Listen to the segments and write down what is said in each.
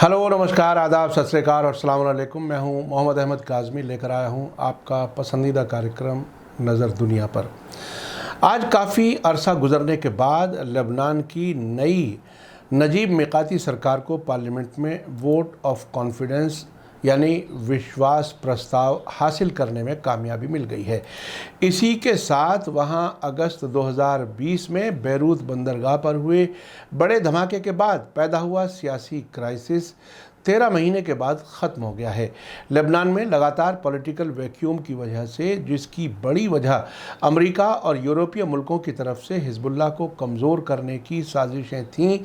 Hello नमस्कार आदाब सत श्री अकाल और अस्सलाम वालेकुम। मैं हूं मोहम्मद अहमद काज़मी, लेकर आया हूं आपका पसंदीदा कार्यक्रम नज़र दुनिया पर। आज काफ़ी अरसा गुजरने के बाद लेबनान की नई नजीब मिकाती सरकार को पार्लियामेंट में वोट ऑफ कॉन्फिडेंस यानी विश्वास प्रस्ताव हासिल करने में कामयाबी मिल गई है। इसी के साथ वहां अगस्त 2020 में बैरूत बंदरगाह पर हुए बड़े धमाके के बाद पैदा हुआ सियासी क्राइसिस 13 महीने के बाद ख़त्म हो गया है। लेबनान में लगातार पॉलिटिकल वैक्यूम की वजह से, जिसकी बड़ी वजह अमेरिका और यूरोपीय मुल्कों की तरफ से हिजबुल्लाह को कमज़ोर करने की साजिशें थीं,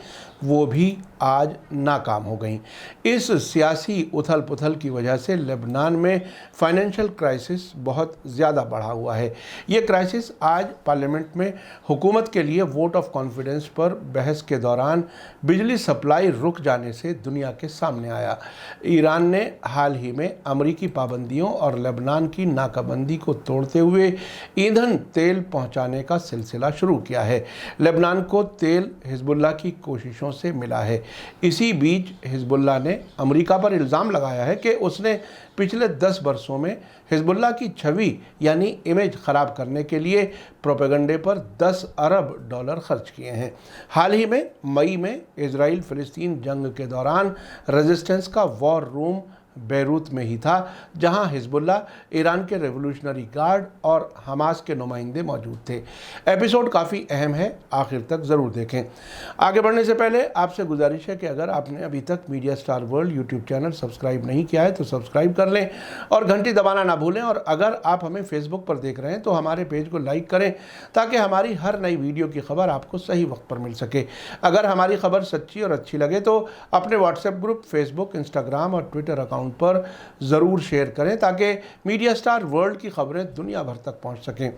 वो भी आज नाकाम हो गईं। इस सियासी उथल पुथल की वजह से लेबनान में फाइनेंशियल क्राइसिस बहुत ज़्यादा बढ़ा हुआ है। ये क्राइसिस आज पार्लियामेंट में हुकूमत के लिए वोट ऑफ कॉन्फिडेंस पर बहस के दौरान बिजली सप्लाई रुक जाने से दुनिया के सामने आया। ईरान ने हाल ही में अमेरिकी पाबंदियों और लेबनान की नाकाबंदी को तोड़ते हुए ईंधन तेल पहुंचाने का सिलसिला शुरू किया है। लेबनान को तेल हिजबुल्लाह की कोशिशों से मिला है। इसी बीच हिजबुल्लाह ने अमेरिका पर इल्ज़ाम लगाया है कि उसने पिछले 10 वर्षों में हिजबुल्लाह की छवि यानी इमेज ख़राब करने के लिए प्रोपेगंडे पर 10 अरब डॉलर खर्च किए हैं। हाल ही में मई में इजराइल फ़िलिस्तीन जंग के दौरान रेजिस्टेंस का वॉर रूम बैरूत में ही था, जहां हिजबुल्लाह, ईरान के रेवोल्यूशनरी गार्ड और हमास के नुमाइंदे मौजूद थे। एपिसोड काफ़ी अहम है, आखिर तक ज़रूर देखें। आगे बढ़ने से पहले आपसे गुजारिश है कि अगर आपने अभी तक media star world YouTube channel subscribe नहीं किया है तो सब्सक्राइब कर लें और घंटी दबाना ना भूलें। और अगर आप हमें फेसबुक पर देख रहे हैं तो हमारे पेज को लाइक करें ताकि हमारी हर नई वीडियो की खबर आपको सही वक्त पर मिल सके। अगर हमारी खबर सच्ची और अच्छी लगे तो अपने व्हाट्सएप ग्रुप, फेसबुक, इंस्टाग्राम और ट्विटर अकाउंट पर ज़रूर शेयर करें ताकि मीडिया स्टार वर्ल्ड की खबरें दुनिया भर तक पहुंच सकें।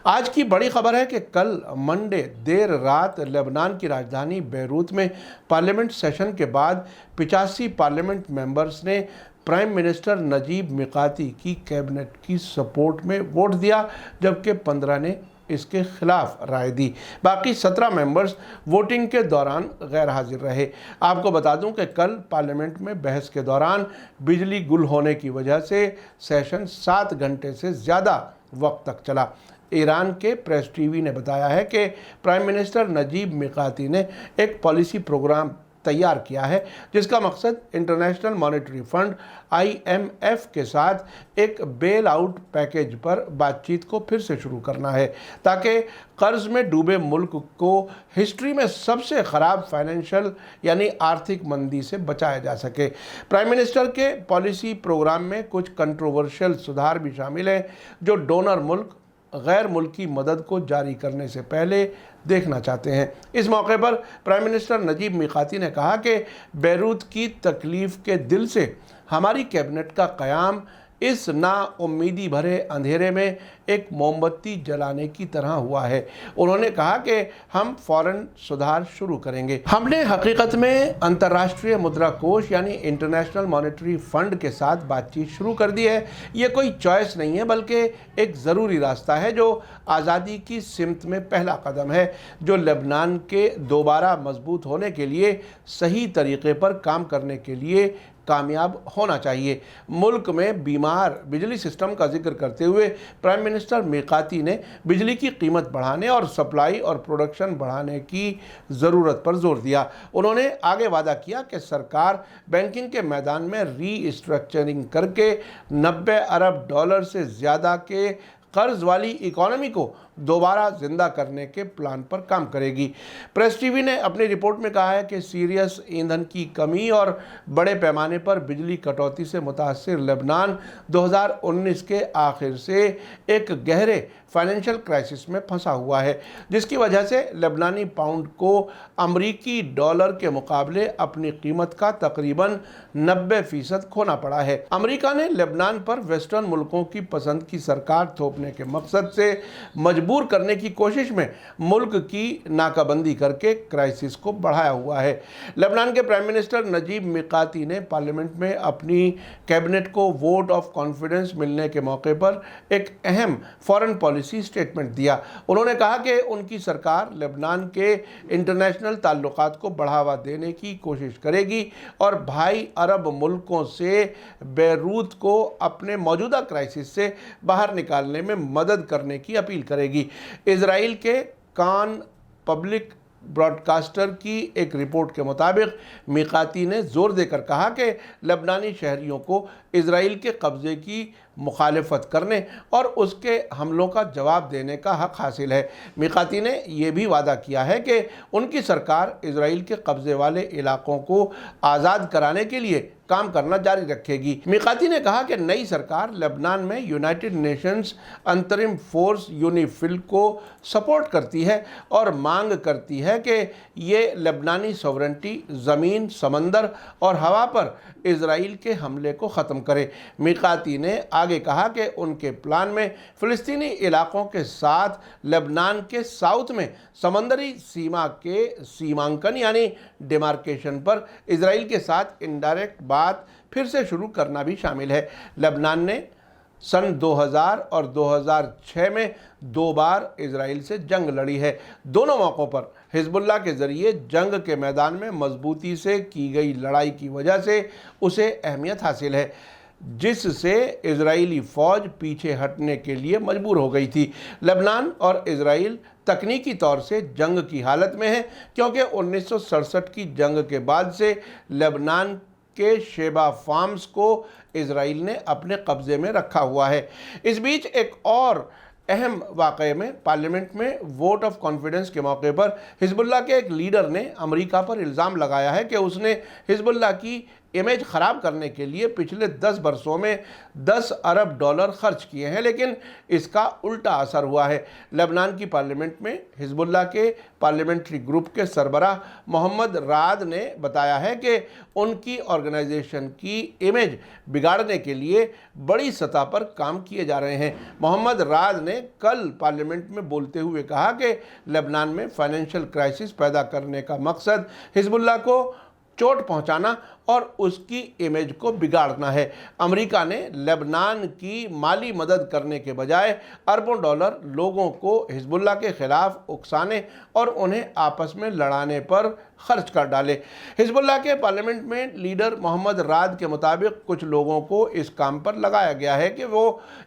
आज की बड़ी खबर है कि कल मंडे देर रात लेबनान की राजधानी बैरूत में पार्लियामेंट सेशन के बाद 85 पार्लियामेंट मेंबर्स ने प्राइम मिनिस्टर नजीब मिकाती की कैबिनेट की सपोर्ट में वोट दिया, जबकि 15 ने इसके खिलाफ राय दी। बाकी 17 मेंबर्स वोटिंग के दौरान गैर हाजिर रहे। आपको बता दूं कि कल पार्लियामेंट में बहस के दौरान बिजली गुल होने की वजह से सेशन 7 घंटे से ज़्यादा वक्त तक चला। ईरान के प्रेस टीवी ने बताया है कि प्राइम मिनिस्टर नजीब मिकाती ने एक पॉलिसी प्रोग्राम तैयार किया है जिसका मकसद इंटरनेशनल मॉनेटरी फंड IMF के साथ एक बेल आउट पैकेज पर बातचीत को फिर से शुरू करना है ताकि कर्ज में डूबे मुल्क को हिस्ट्री में सबसे ख़राब फाइनेंशियल यानी आर्थिक मंदी से बचाया जा सके। प्राइम मिनिस्टर के पॉलिसी प्रोग्राम में कुछ कंट्रोवर्शियल सुधार भी शामिल हैं जो डोनर मुल्क गैर मुल्की मदद को जारी करने से पहले देखना चाहते हैं। इस मौके पर प्राइम मिनिस्टर नजीब मिकाती ने कहा कि बैरूत की तकलीफ़ के दिल से हमारी कैबिनेट का क़याम इस नाउम्मीदी भरे अंधेरे में एक मोमबत्ती जलाने की तरह हुआ है। उन्होंने कहा कि हम फ़ौरन सुधार शुरू करेंगे। हमने हकीकत में अंतर्राष्ट्रीय मुद्रा कोष यानी इंटरनेशनल मॉनेटरी फंड के साथ बातचीत शुरू कर दी है। ये कोई चॉइस नहीं है बल्कि एक ज़रूरी रास्ता है जो आज़ादी की सिमत में पहला कदम है, जो लेबनान के दोबारा मजबूत होने के लिए सही तरीके पर काम करने के लिए कामयाब होना चाहिए। मुल्क में बीमार बिजली सिस्टम का जिक्र करते हुए प्राइम मिनिस्टर मिकाती ने बिजली की कीमत बढ़ाने और सप्लाई और प्रोडक्शन बढ़ाने की ज़रूरत पर जोर दिया। उन्होंने आगे वादा किया कि सरकार बैंकिंग के मैदान में रीस्ट्रक्चरिंग करके 90 अरब डॉलर से ज़्यादा के कर्ज वाली इकॉनमी को दोबारा जिंदा करने के प्लान पर काम करेगी। प्रेस टीवी ने अपनी रिपोर्ट में कहा है कि सीरियस ईंधन की कमी और बड़े पैमाने पर बिजली कटौती से मुतासिर लेबनान 2019 के आखिर से एक गहरे फाइनेंशियल क्राइसिस में फंसा हुआ है, जिसकी वजह से लेबनानी पाउंड को अमरीकी डॉलर के मुकाबले अपनी कीमत का तकरीबन 90% खोना पड़ा है। अमेरिका ने लेबनान पर वेस्टर्न मुल्कों की पसंद की सरकार थोपने के मकसद से मजबूर मजबूर करने की कोशिश में मुल्क की नाकाबंदी करके क्राइसिस को बढ़ाया हुआ है। लेबनान के प्राइम मिनिस्टर नजीब मिकाती ने पार्लियामेंट में अपनी कैबिनेट को वोट ऑफ कॉन्फिडेंस मिलने के मौके पर एक अहम फॉरेन पॉलिसी स्टेटमेंट दिया। उन्होंने कहा कि उनकी सरकार लेबनान के इंटरनेशनल ताल्लुकात को बढ़ावा देने की कोशिश करेगी और भाई अरब मुल्कों से बेरूत को अपने मौजूदा क्राइसिस से बाहर निकालने में मदद करने की अपील करेगी। इजराइल के कान पब्लिक ब्रॉडकास्टर की एक रिपोर्ट के मुताबिक मिकाती ने जोर देकर कहा कि लेबनानी शहरियों को इजराइल के कब्ज़े की मुखालफत करने और उसके हमलों का जवाब देने का हक़ हासिल है। मिकाती ने यह भी वादा किया है कि उनकी सरकार इजराइल के कब्ज़े वाले इलाकों को आज़ाद कराने के लिए काम करना जारी रखेगी। मिकाती ने कहा कि नई सरकार लेबनान में यूनाइटेड नेशंस अंतरिम फोर्स यूनिफिल को सपोर्ट करती है और मांग करती है कि ये लेबनानी सॉवरेंटी ज़मीन, समंदर और हवा पर इजराइल के हमले को ख़त्म करे। मिकाती ने आगे कहा कि उनके प्लान में फ़िलिस्तीनी इलाकों के साथ लेबनान के साउथ में समंदरी सीमा के सीमांकन यानी डिमार्केशन पर इजराइल के साथ इनडायरेक्ट बात फिर से शुरू करना भी शामिल है। लेबनान ने सन 2000 और 2006 में 2 बार इजराइल से जंग लड़ी है। दोनों मौक़ों पर हिजबुल्लाह के ज़रिए जंग के मैदान में मजबूती से की गई लड़ाई की वजह से उसे अहमियत हासिल है, जिससे इजरायली फ़ौज पीछे हटने के लिए मजबूर हो गई थी। लेबनान और इजराइल तकनीकी तौर से जंग की हालत में है क्योंकि 1967 की जंग के बाद से लेबनान के शेबा फार्म्स को इजराइल ने अपने कब्ज़े में रखा हुआ है। इस बीच एक और अहम वाक़े में पार्लियामेंट में वोट ऑफ कॉन्फिडेंस के मौके पर हिजबुल्लाह के एक लीडर ने अमेरिका पर इल्ज़ाम लगाया है कि उसने हिजबुल्लाह की इमेज ख़राब करने के लिए पिछले 10 वर्षों में $10 अरब खर्च किए हैं, लेकिन इसका उल्टा असर हुआ है। लेबनान की पार्लियामेंट में हिजबुल्लाह के पार्लियामेंट्री ग्रुप के सरबराह मोहम्मद राद ने बताया है कि उनकी ऑर्गेनाइजेशन की इमेज बिगाड़ने के लिए बड़ी सतह पर काम किए जा रहे हैं। मोहम्मद राद ने कल पार्लियामेंट में बोलते हुए कहा कि लेबनान में फाइनेंशियल क्राइसिस पैदा करने का मकसद हिजबुल्लाह को चोट पहुंचाना और उसकी इमेज को बिगाड़ना है। अमेरिका ने लेबनान की माली मदद करने के बजाय अरबों डॉलर लोगों को हिजबुल्लाह के खिलाफ उकसाने और उन्हें आपस में लड़ाने पर खर्च कर डाले। हिजबुल्लाह के पार्लियामेंट में लीडर मोहम्मद राद के मुताबिक कुछ लोगों को इस काम पर लगाया गया है कि वो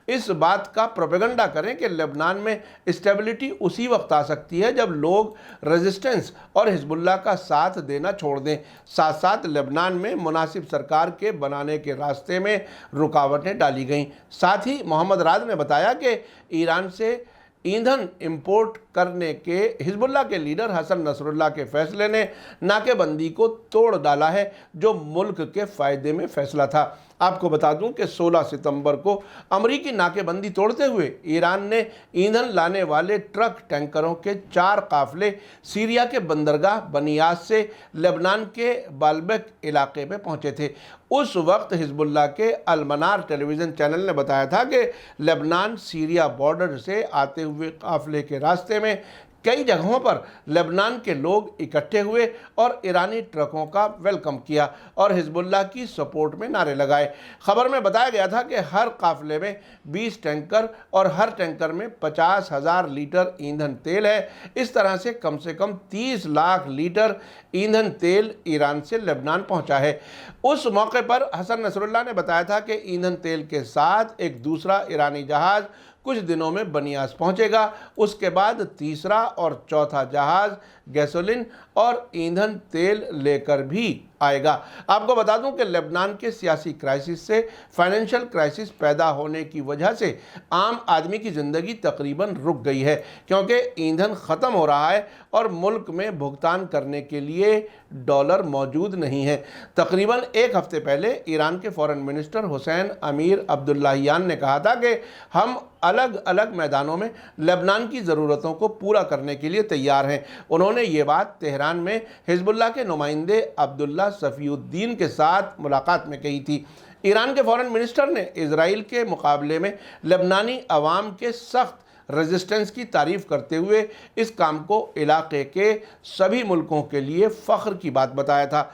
इस बात का प्रोपेगेंडा करें कि लेबनान में स्टेबिलिटी उसी वक्त आ सकती है जब लोग रेजिस्टेंस और हिजबुल्लाह का साथ देना छोड़ दें। साथ साथ लेबनान में मुनासिब सरकार के बनाने के रास्ते में रुकावटें डाली गईं। साथ ही मोहम्मद राद ने बताया कि ईरान से ईंधन इंपोर्ट करने के हिजबुल्लाह के लीडर हसन नसरुल्लाह के फैसले ने नाकेबंदी को तोड़ डाला है, जो मुल्क के फ़ायदे में फैसला था। आपको बता दूं कि 16 सितंबर को अमरीकी नाकेबंदी तोड़ते हुए ईरान ने ईंधन लाने वाले ट्रक टैंकरों के 4 काफ़िले सीरिया के बंदरगाह बनियास से लेबनान के बाल्बेक इलाके में पहुंचे थे। उस वक्त हिजबुल्लाह के अल-मनार टेलीविज़न चैनल ने बताया था कि लेबनान सीरिया बॉर्डर से आते हुए काफ़िले के रास्ते में कई जगहों पर लेबनान के लोग इकट्ठे हुए और ईरानी ट्रकों का वेलकम किया और हिजबुल्लाह की सपोर्ट में नारे लगाए। खबर में बताया गया था कि हर काफ़िले में 20 टैंकर और हर टैंकर में 50,000 लीटर ईंधन तेल है। इस तरह से कम 30 लाख लीटर ईंधन तेल ईरान से लेबनान पहुंचा है। उस मौके पर हसन नसरुल्लाह ने बताया था कि ईंधन तेल के साथ एक दूसरा ईरानी जहाज़ कुछ दिनों में बनियास पहुंचेगा। उसके बाद तीसरा और चौथा जहाज़ गैसोलीन और ईंधन तेल लेकर भी आएगा। आपको बता दूं कि लेबनान के सियासी क्राइसिस से फाइनेंशियल क्राइसिस पैदा होने की वजह से आम आदमी की ज़िंदगी तकरीबन रुक गई है, क्योंकि ईंधन ख़त्म हो रहा है और मुल्क में भुगतान करने के लिए डॉलर मौजूद नहीं है। तकरीबन एक हफ्ते पहले ईरान के फॉरेन मिनिस्टर हुसैन अमीर अब्दुल्लाहियान ने कहा था कि हम अलग अलग मैदानों में लेबनान की ज़रूरतों को पूरा करने के लिए तैयार हैं। उन्होंने ये बात तेहरान में हिजबुल्लाह के नुमाइंदे अब्दुल्ला सफ़ीउद्दीन के साथ मुलाकात में कही थी। ईरान के फॉरेन मिनिस्टर ने इजराइल के मुकाबले में लेबनानी अवाम के सख्त रेजिस्टेंस की तारीफ करते हुए इस काम को इलाके के सभी मुल्कों के लिए फ़ख्र की बात बताया था।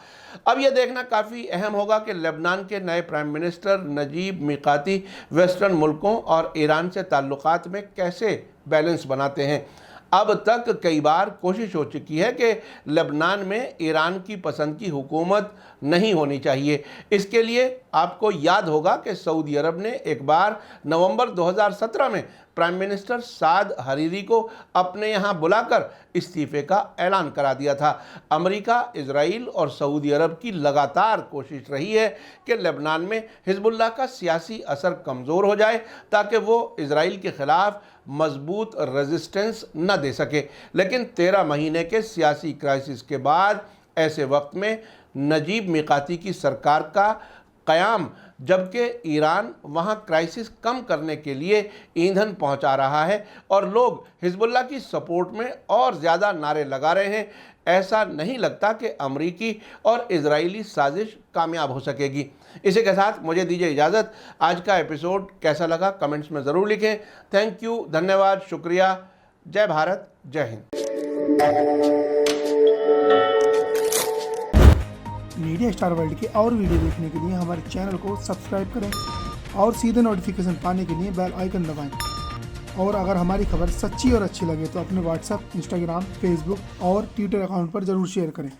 अब यह देखना काफ़ी अहम होगा कि लेबनान के नए प्राइम मिनिस्टर नजीब मीकाती वेस्टर्न मुल्कों और ईरान से ताल्लुकात में कैसे बैलेंस बनाते हैं। अब तक कई बार कोशिश हो चुकी है कि लेबनान में ईरान की पसंद की हुकूमत नहीं होनी चाहिए। इसके लिए आपको याद होगा कि सऊदी अरब ने एक बार नवंबर 2017 में प्राइम मिनिस्टर साद हरीरी को अपने यहाँ बुलाकर इस्तीफे का ऐलान करा दिया था। अमेरिका, इजराइल और सऊदी अरब की लगातार कोशिश रही है कि लेबनान में हिजबुल्लाह का सियासी असर कमज़ोर हो जाए ताकि वो इजराइल के ख़िलाफ़ मजबूत रेजिस्टेंस न दे सके। लेकिन 13 महीने के सियासी क्राइसिस के बाद ऐसे वक्त में नजीब मीकाती की सरकार का क़याम, जबकि ईरान वहाँ क्राइसिस कम करने के लिए ईंधन पहुँचा रहा है और लोग हिजबुल्लाह की सपोर्ट में और ज़्यादा नारे लगा रहे हैं, ऐसा नहीं लगता कि अमरीकी और इजरायली साजिश कामयाब हो सकेगी। इसी के साथ मुझे दीजिए इजाज़त। आज का एपिसोड कैसा लगा कमेंट्स में ज़रूर लिखें। थैंक यू, धन्यवाद, शुक्रिया। जय भारत, जय हिंद। मीडिया स्टार वर्ल्ड के और वीडियो देखने के लिए हमारे चैनल को सब्सक्राइब करें और सीधे नोटिफिकेशन पाने के लिए बेल आइकन दबाएं। और अगर हमारी खबर सच्ची और अच्छी लगे तो अपने व्हाट्सएप, इंस्टाग्राम, फेसबुक और ट्विटर अकाउंट पर ज़रूर शेयर करें।